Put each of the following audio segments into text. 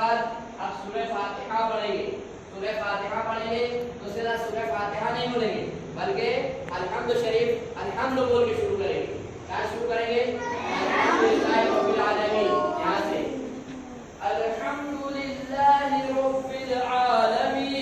बाद अब सूरह फातिहा पढ़ेंगे। सूरह फातिहा पढ़ेंगे तो उसके साथ सूरह फातिहा नहीं बोलेंगे बल्कि अल्हम्दु शरीफ अल्हम्दु बोल के शुरू करेंगे। क्या शुरू करेंगे? अल्हम्दुलिल्लाहि रब्बिल आलमीन। यहाँ से अल्हम्दुलिल्लाहि रब्बिल आलमीन।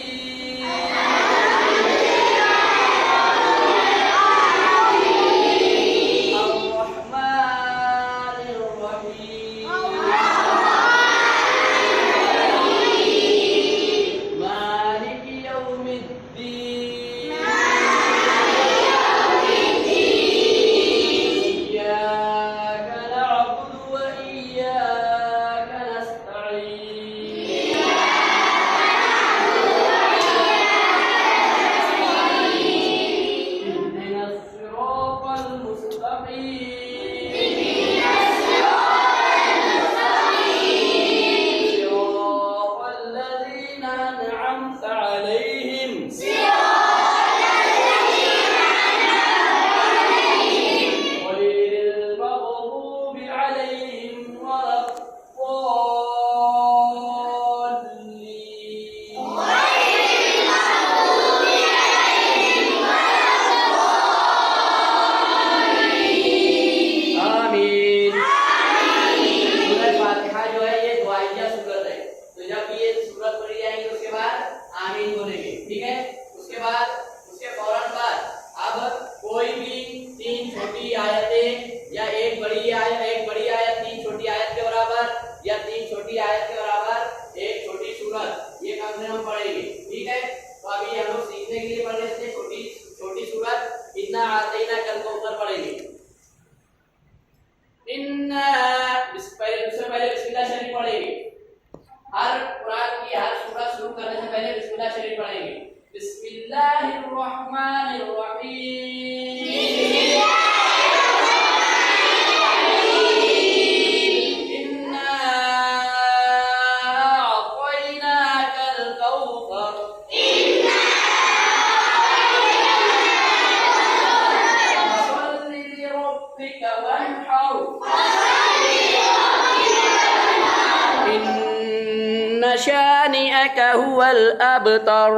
शानिअक हुवल अबतर।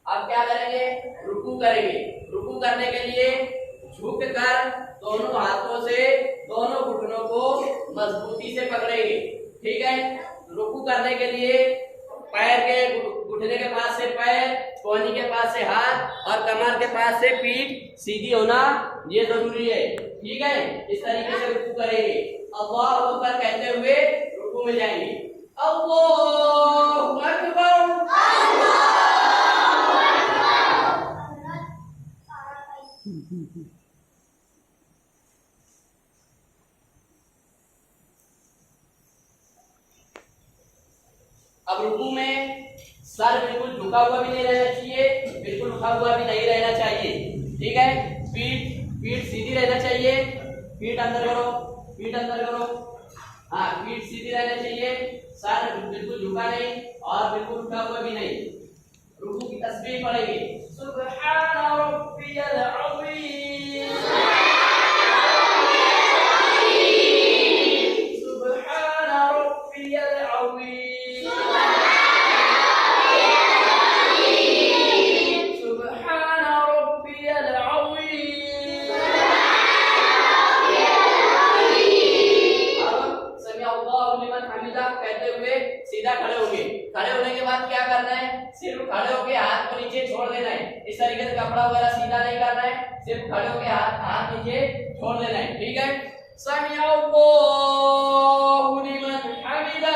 अब क्या करेंगे? रुकू करेंगे। रुकू करने के लिए झुक कर दोनों हाथों से दोनों घुटनों को मजबूती से पकड़ेंगे। ठीक है। रुकू करने के लिए पैर के घुटने के पास से पैर, कोहनी के पास से हाथ और कमर के पास से पीठ सीधी होना ये जरूरी है। ठीक है। इस तरीके से रुकू करेंगे। अल्लाह अकबर कहते हुए रुकू में जाएंगे। अल्लाहु अकबर। अब रुकू में सर बिल्कुल झुका हुआ भी नहीं रहना चाहिए, बिल्कुल उठा हुआ भी नहीं रहना चाहिए। ठीक है। पीठ सीधी रहना चाहिए। पीठ अंदर करो, पीठ अंदर करो। हाँ, पीठ सीधी रहना चाहिए। सर बिल्कुल झुका नहीं और बिल्कुल उठा हुआ भी नहीं। रुकू की तस्बीह पढ़ेंगे। सुब्हान रब्बियल अज़ीम। सुब्हान रब्बियल अज़ीम। सीधा खड़े होंगे। खड़े होने के बाद क्या करना है? सिर्फ खड़े होके हाथ को नीचे छोड़ देना है। इस तरीके से कपड़ा वगैरह सीधा नहीं करना है, सिर्फ खड़े होके हाथ नीचे छोड़ देना है। ठीक है। समी अल्लाहु लिमन हमिदा।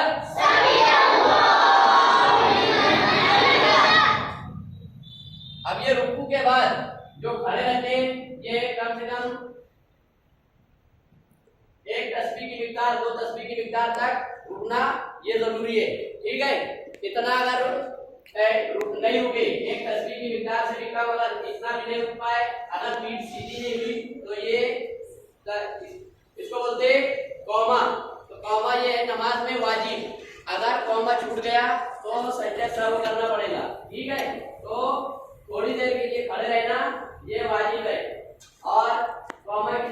अब ये रुकू के बाद जो खड़े रहते हैं ये कम से कम एक तस्बीह की मिकदार, 2 तस्बीह की मिकदार तक रुकना ये जरूरी है। ठीक है। इतना अगर नहीं रुके, एक तस्बीह की मिकदार से भी कम अगर इतना भी नहीं रुक पाए, अगर पीठ सीधी नहीं हुई तो ये इसको बोलते कौमा। तो कौमा ये है नमाज में वाजिब। अगर कौमा छूट गया तो सजदे सहव करना पड़ेगा। ठीक है। तो थोड़ी देर के लिए खड़े रहना ये वाजिब है और कौमा की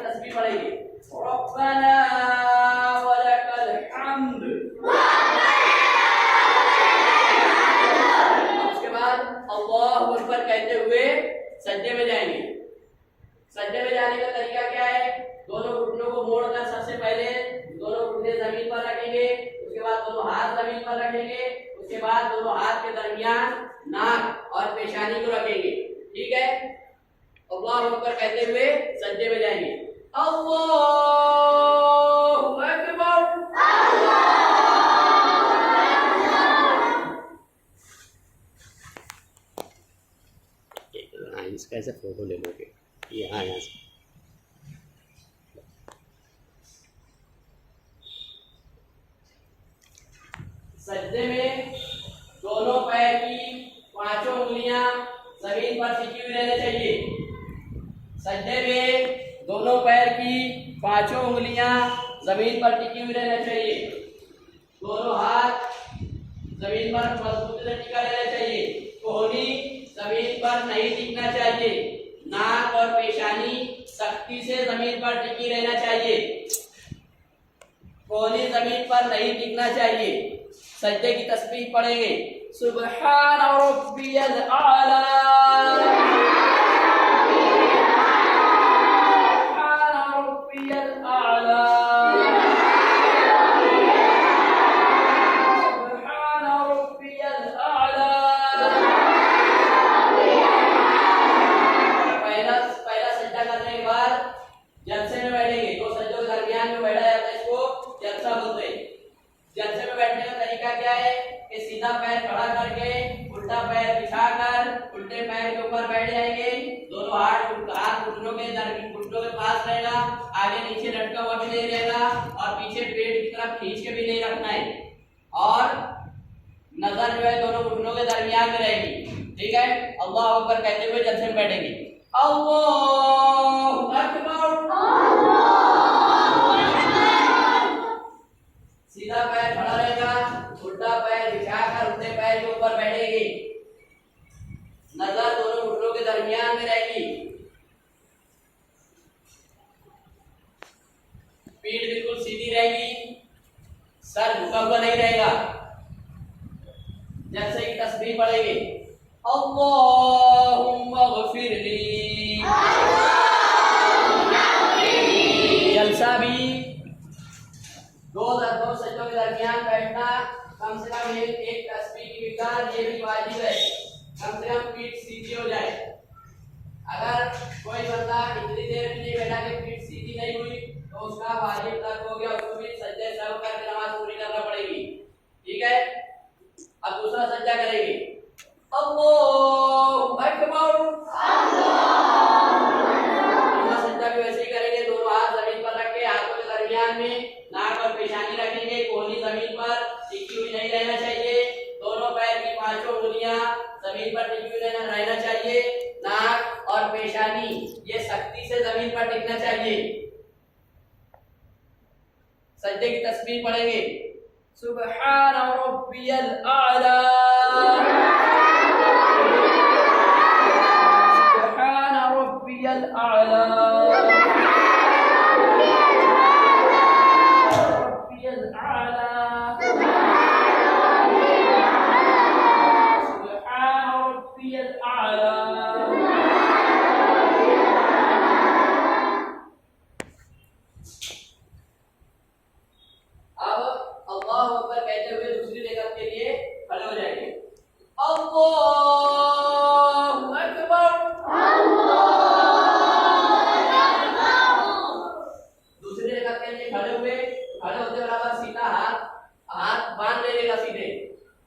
सजदे में जाने का तरीका क्या है? दोनों घुटनों को मोड़कर सबसे पहले दोनों घुटने जमीन पर रखेंगे, उसके बाद दोनों हाथ जमीन पर रखेंगे, उसके बाद दोनों हाथ के दरमियान नाक और पेशानी को रखेंगे। ठीक है, अल्लाह अकबर कहते हुए सजदे में जाएंगे। अल्लाहु अकबर। इसका ऐसे फोटो ले लोगे यहाँ यहाँ से। सजदे में दोनों पैर की पांचों उंगलियां जमीन पर टिकी हुई रहनी चाहिए। सजदे में दोनों पैर की पांचों उंगलियां जमीन पर टिकी हुई रहना चाहिए। दोनों हाथ जमीन पर मजबूती से टिका रहना चाहिए। कोहनी जमीन पर नहीं टिकना चाहिए। नाक और पेशानी सख्ती से जमीन पर टिकी रहना चाहिए। कोहनी जमीन पर नहीं टिकना चाहिए। सजदे की तस्बीह पढ़ेंगे। सुब्हान रब्बियल आला, सुब्हान रब्बियल आला, सुब्हान रब्बियल आला। पहला सजदा करने के बाद जलसे में बैठेंगे। दो सजदों के दरमियान में बैठा जाता है, इसको जलसा बोलते हैं। जलसे में बैठने का तरीका क्या है कि सीधा पैर खड़ा करके उल्टा पैर बिछाकर उल्टे पैर के ऊपर बैठ जाएंगे। दोनों हाथ घुटनों के पास रहेगा, आगे नीचे लटका हुआ भी नहीं रहेगा और पीछे पेट की तरफ खींच के भी नहीं रखना है और नजर जो है दोनों घुटनों के दरमियान में रहेगी। ठीक है, अल्लाह अकबर कहते हुए जलसे में बैठेंगे। अल्लाहु अकबर। सीधा पैर खड़ा रहेगा, उल्टा पैर बिछाकर उल्टे पैर के ऊपर बैठेगी। नजर दोनों घुटनों के दरमियान में रहेगी। पीठ बिल्कुल सीधी रहेगी, सर झुका हुआ नहीं रहेगा। जैसे की तस्बीह पढ़ेंगे। अल्लाहुम्मा गफिरली। जलसा भी दो सजदों के दरमियान बैठना कम से कम एक तस्बीह की मिकदार ये भी वाजिब है। कम से कम पीठ सीधी हो जाए। अगर कोई बंदा इतनी देर भी नहीं बैठा कि पीठ सीधी नहीं हुई तो उसका वाजिब तर्क हो गया, उसको भी सजदे सहव करके नमाज पूरी करना पड़ेगी। ठीक है, अब दूसरा सजदा करेंगे। अल्लाहु अकबर। सजदा भी वैसे ही करेंगे। दोनों हाथ जमीन पर रख के हाथों के दरमियान में नाक और पेशानी रखेंगे। कोहनी जमीन पर टिकी हुई नहीं रहना चाहिए। दोनों पैर की पांचों उंगलियां जमीन पर टिकी हुई रहना चाहिए। नाक और पेशानी ये सख्ती से जमीन पर टिकना चाहिए। सजदे की तस्बीह पढ़ेंगे। सुब्हान रब्बियल आला, सुब्हान रब्बियल आला, रब्बियल आला, सुब्हान रब्बियल आला।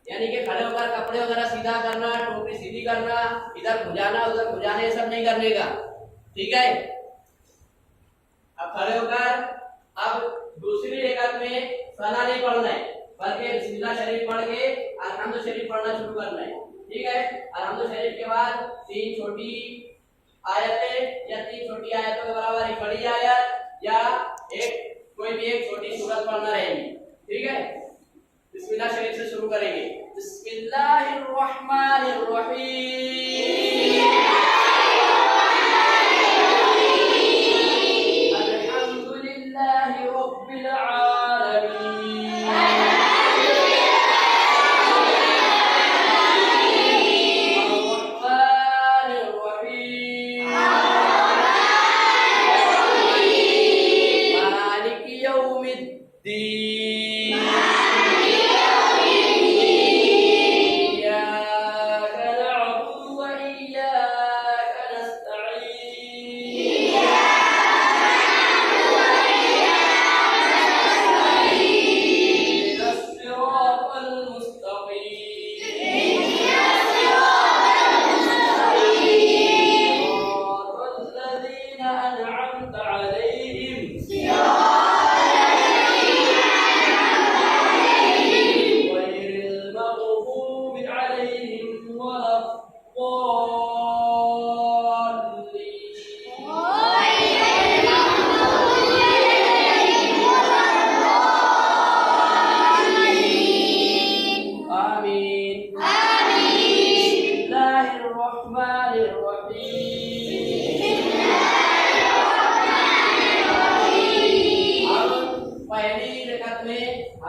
यानी कि खड़े होकर कपड़े वगैरह सीधा करना, टोपी सीधी करना, इधर भुजाना उधर भुजाना, ये सब नहीं करने का। ठीक है, अब खड़े होकर अब दूसरी रकात में सना नहीं पढ़ना है, बल्कि बिस्मिल्लाह शरीफ पढ़ के अलहम्दु शरीफ पढ़ना शुरू करना है। ठीक है, अलहम्दु शरीफ के बाद तीन छोटी आयतें या तीन छोटी आयतों के बराबर एक बड़ी आयत या कोई भी एक छोटी सूरत पढ़ना रहेगी। ठीक है, बिस्मिल्लाह शरीफ से शुरू करेंगे। बिस्मिल्लाहिर रहमानिर रहीम, अल्हम्दुलिल्लाहि रब्बिल आलमीन, अर्रहमानिर रहीम,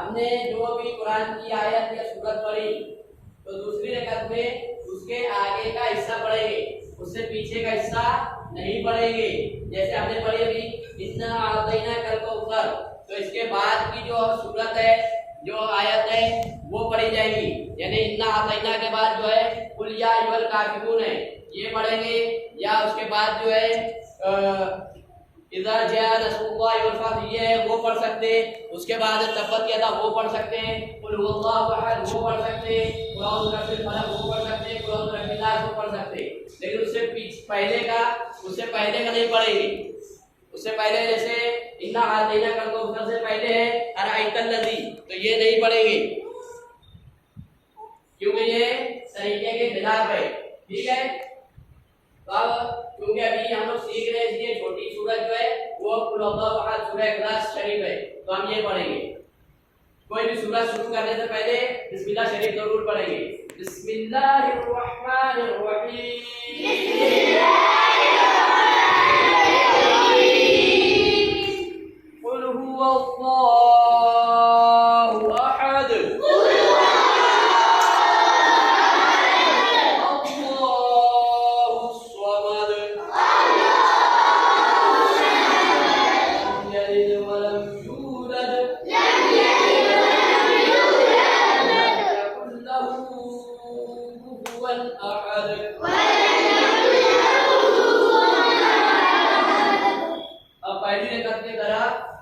हमने जो भी कुरान की आयत या सूरत पढ़ी तो दूसरी रकअत में उसके आगे का हिस्सा पढ़ेंगे, उससे पीछे का हिस्सा नहीं पढ़ेंगे। जैसे हमने पढ़ी अभी इन्ना आतैना कल कौसर, तो इसके बाद की जो सूरत है, जो आयत है वो पढ़ी जाएगी। यानी इन्ना आतैना के बाद जो है कुल या अय्युहल काफिरून है ये पढ़ेंगे, या उसके बाद जो है इज़ा जाअ नस्रुल्लाहि वल फतह ये है वो पढ़ सकते हैं। उसके बाद तब्बत यदा वो पढ़ सकते हैं, कुल हुवल्लाहु अहद वो पढ़ सकते हैं, कुल औज़ु बिरब्बिल फलक वो पढ़ सकते हैं, कुल औज़ु बिरब्बिन नास वो पढ़ सकते हैं। लेकिन उससे पहले का नहीं पढ़ेंगे। उससे पहले जैसे इन्ना आतैना कल कौसर से पहले है अरअयतल लज़ी, तो ये नहीं पढ़ेंगे क्योंकि ये तरीके के खिलाफ है। ठीक है, तो अब क्योंकि अभी हम लोग सीख रहे हैं इसलिए छोटी सूरत जो है वो कुल हुवल्लाहु अहद सूरह इखलास शरीफ है, तो हम ये पढ़ेंगे। कोई भी सूरत शुरू करने से पहले बिस्मिल्लाह शरीफ जरूर पढ़ेंगे। बिस्मिल्लाहिर रहमानिर रहीम, कुल हुवल्लाहु अहद,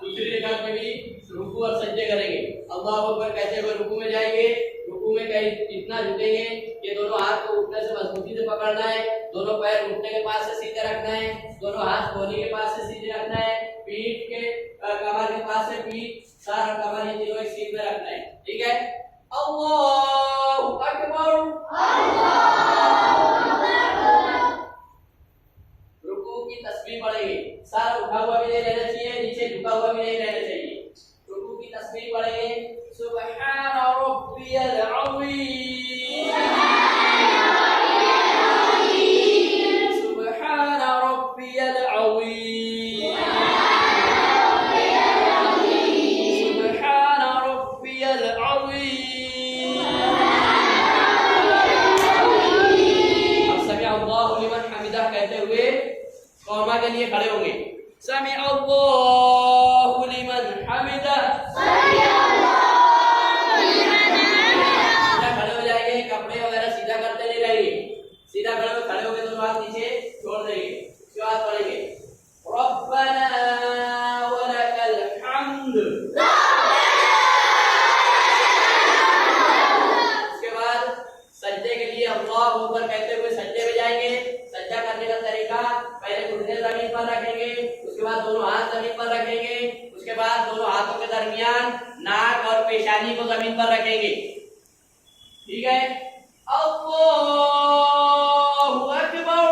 दूसरी रकात में भी रुकू और सज्जे करेंगे। अल्लाहू अकबर कहते हुए रुकू में जाएंगे, रुकू में कहीं इतना झुकेंगे कि दोनों हाथ को उठने से मजबूती से पकड़ना है, दोनों पैर घुटने के पास से सीधे रखना है, दोनों हाथ कोहनी के पास से सीधे रखना है, पीठ के कमर के पास से पीठ, सर और कमर ये तीनों एक सीध में रखना है। ठीक है, अल्लाहू अकबर, रुकू की तस्बीह पढ़ेंगे। सर उठा हुआ भी नहीं रहना चाहिए, नीचे झुका हुआ भी नहीं रहना चाहिए। रुकू की तस्बीह पढ़ेंगे, सुब्हान रब्बियल अज़ीम, सुब्हान रब्बियल अज़ीम, सुब्हान रब्बियल अज़ीम। अब समी अल्लाहु लिमन हमिदा कहते हुए कौमा के लिए खड़े होंगे। समी अल्लाहु लिमन हमिदा, सीधा खड़े हो जाएंगे, कपड़े वगैरह सीधा करते नहीं रहेंगे, सीधा खड़े हो गए तो हाथ नीचे छोड़ देंगे। उसके बाद पढ़ेंगे रब्बना वलकल हम्द, उसके बाद सजदे के लिए अल्लाहू अकबर कहते हुए सजदे में जाएंगे। सजदा करने का तरीका पहले घुटने जमीन पर रखेंगे, उसके बाद दोनों हाथ जमीन पर रखेंगे, उसके बाद दोनों हाथों के दरमियान नाक और पेशानी को जमीन पर रखेंगे। ठीक है, अल्लाहू अकबर,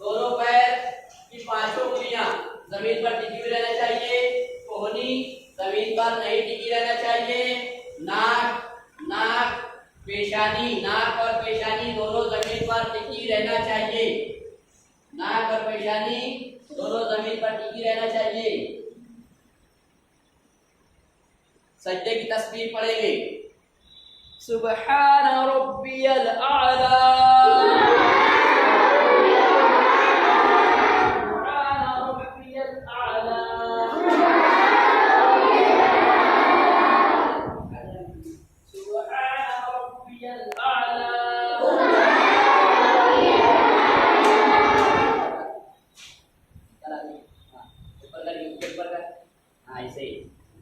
दोनों पैर की पांचों उंगलियां जमीन पर टिकी हुई रहना चाहिए, कोहनी जमीन पर नहीं टिकी रहना चाहिए, नाक और पेशानी दोनों जमीन पर टिकी रहना चाहिए, नाक और पेशानी दोनों जमीन पर टिकी रहना चाहिए। सजदे की तस्बीह पढ़ेंगे, सुब्हान रब्बियल आला,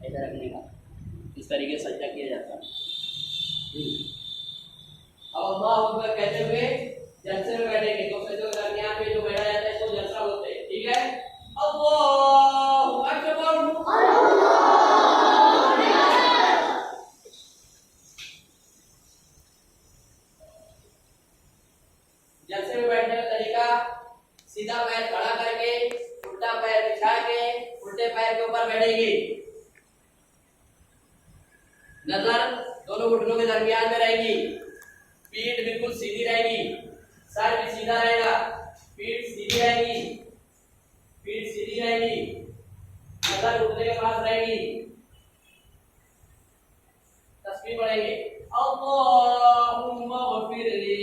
ऐसा रखने का, इस तरीके से सजदा किया जाता है। अब अल्लाहू अकबर कहते हुए जलसे में बैठेंगे, तो सजदे के दरमियान में जो बैठा जाता है इसको जलसा बोलते हैं। ठीक है, अल्लाहू अकबर, जलसे में बैठने का तरीका सीधा पैर खड़ा करके उल्टा पैर बिछा के उल्टे पैर के ऊपर बैठेंगे, नजर दोनों घुटनों के दरमियान में रहेगी, पीठ बिल्कुल सीधी रहेगी, सर भी सीधा रहेगा, पीठ सीधी सीधी रहेगी, पीठ सीधी रहेगी, नजर घुटने के पास रहेगी। तस्बीह पढ़ेंगे अल्लाहुम्मा ग़फिरली।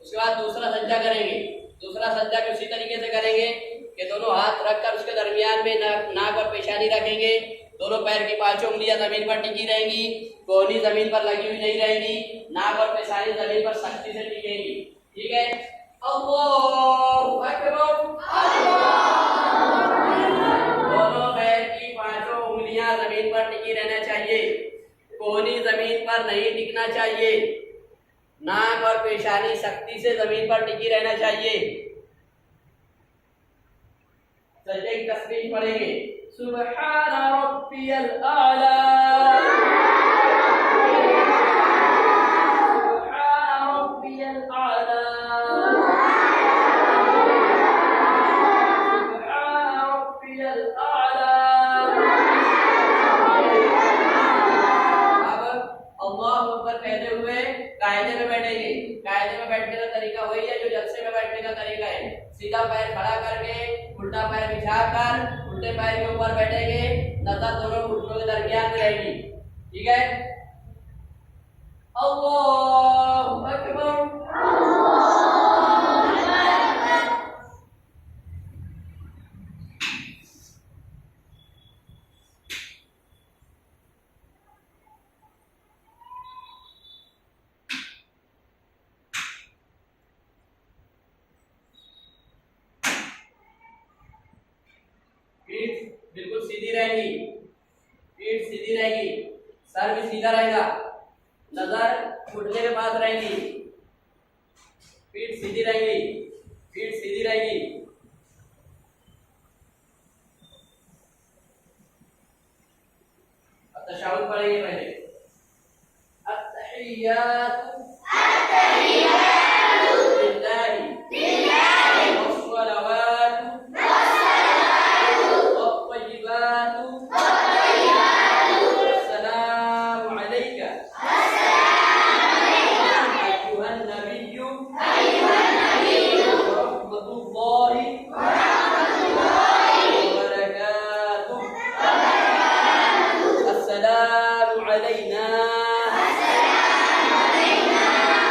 उसके बाद दूसरा सज्जा करेंगे। दूसरा सज्जा भी उसी तरीके से करेंगे कि दोनों हाथ रखकर उसके दरमियान में नाक और पेशानी रखेंगे। दोनों पैर की पांचों उंगलियां जमीन पर टिकी रहेंगी, कोहनी जमीन पर लगी हुई नहीं रहेगी, नाक और पेशानी जमीन पर सख्ती से टिकेंगी। ठीक है, अल्लाहू अकबर। दोनों पैर की पांचों उंगलियां जमीन पर टिकी रहना चाहिए, कोहनी जमीन पर नहीं टिकना चाहिए, नाक और पेशानी सख्ती से जमीन पर टिकी रहना चाहिए। सजदे की तस्बीह पढ़ेंगे सुब्हान रब्बियल आला, सुब्हान रब्बियल आला, सुब्हान रब्बियल आला। अब अल्लाहु अकबर कहते हुए कायदे में बैठेंगे। कायदे में बैठने का तरीका वही है जो जलसे में बैठने का तरीका है। सीधा पैर खड़ा करके उल्टा पैर बिछाकर उल्टे पैर के ऊपर बैठेंगे, नजर दोनों घुटनों के दरमियान में रहेगी। ठीक है, अल्लाहु अकबर। पीठ बिल्कुल सीधी रहेगी, पीठ सीधी रहेगी, सर भी सीधा रहेगा, नजर घुटने के पास रहेगी, पीठ सीधी रहेगी, पीठ सीधी रहेगी। अब तशहुद पढ़ेंगे पहले। अत्तहियातु लिल्लाहि वस्सलावातु वत्तय्यिबातु अस्सलामु अलैका अय्युहन नबिय्यु वरहमतुल्लाहि वबरकातुहु। अस्सलामु अलैना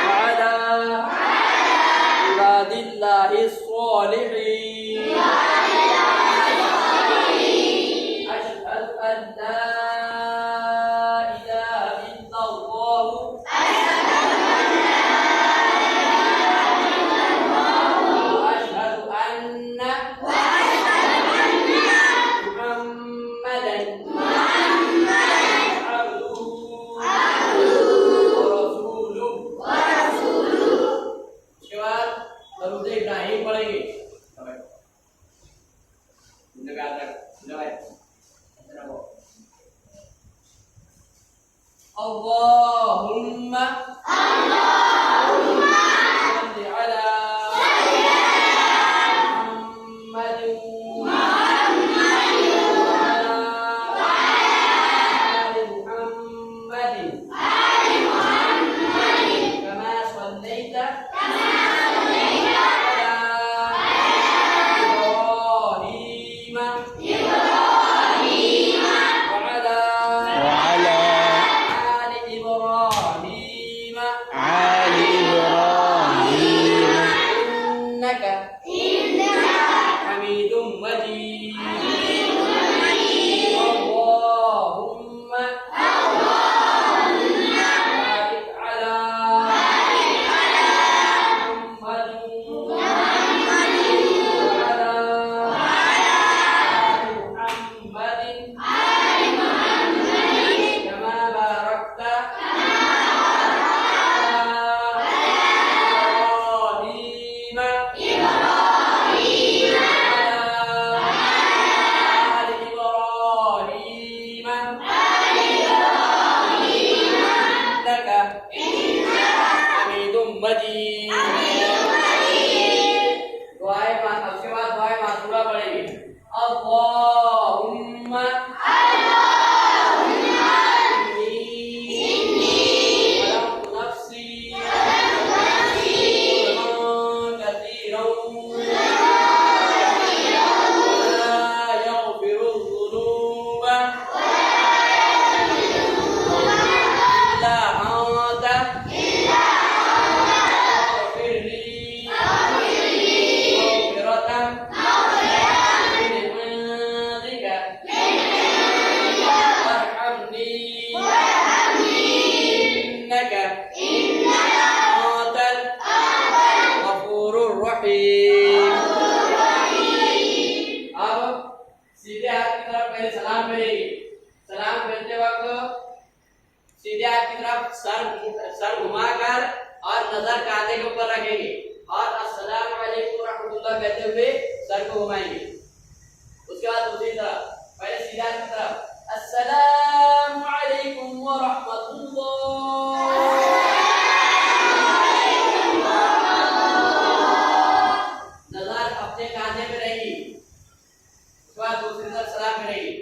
वअला इबादिल्लाहिस सालिहीन। अशहदु अन ला इलाहा इल्लल्लाह वअशहदु अन्ना मुहम्मदन अब्दुहु व रसूलुहु। उसके बाद दरूद इब्राहिम पढ़ेंगे। अल्लाहुम्मा सल्लि अला मुहम्मदिन वअला आलि मुहम्मदिन कमा सल्लैता सलाम फेरते वक्त सीधे आपकी तरफ सर घुमाकर और नजर कांधे के ऊपर रखेंगे और अस्सलाम वालेकुम रहमतुल्लाह कहते हुए सर को घुमाएंगे। उसके बाद दूसरी तरफ पहले सीधा की तरफ अस्सलाम वालेकुम व रहमतुल्लाह, नजर अपने कांधे पे रहेगी। उसके बाद दूसरी तरफ सलाम करेंगे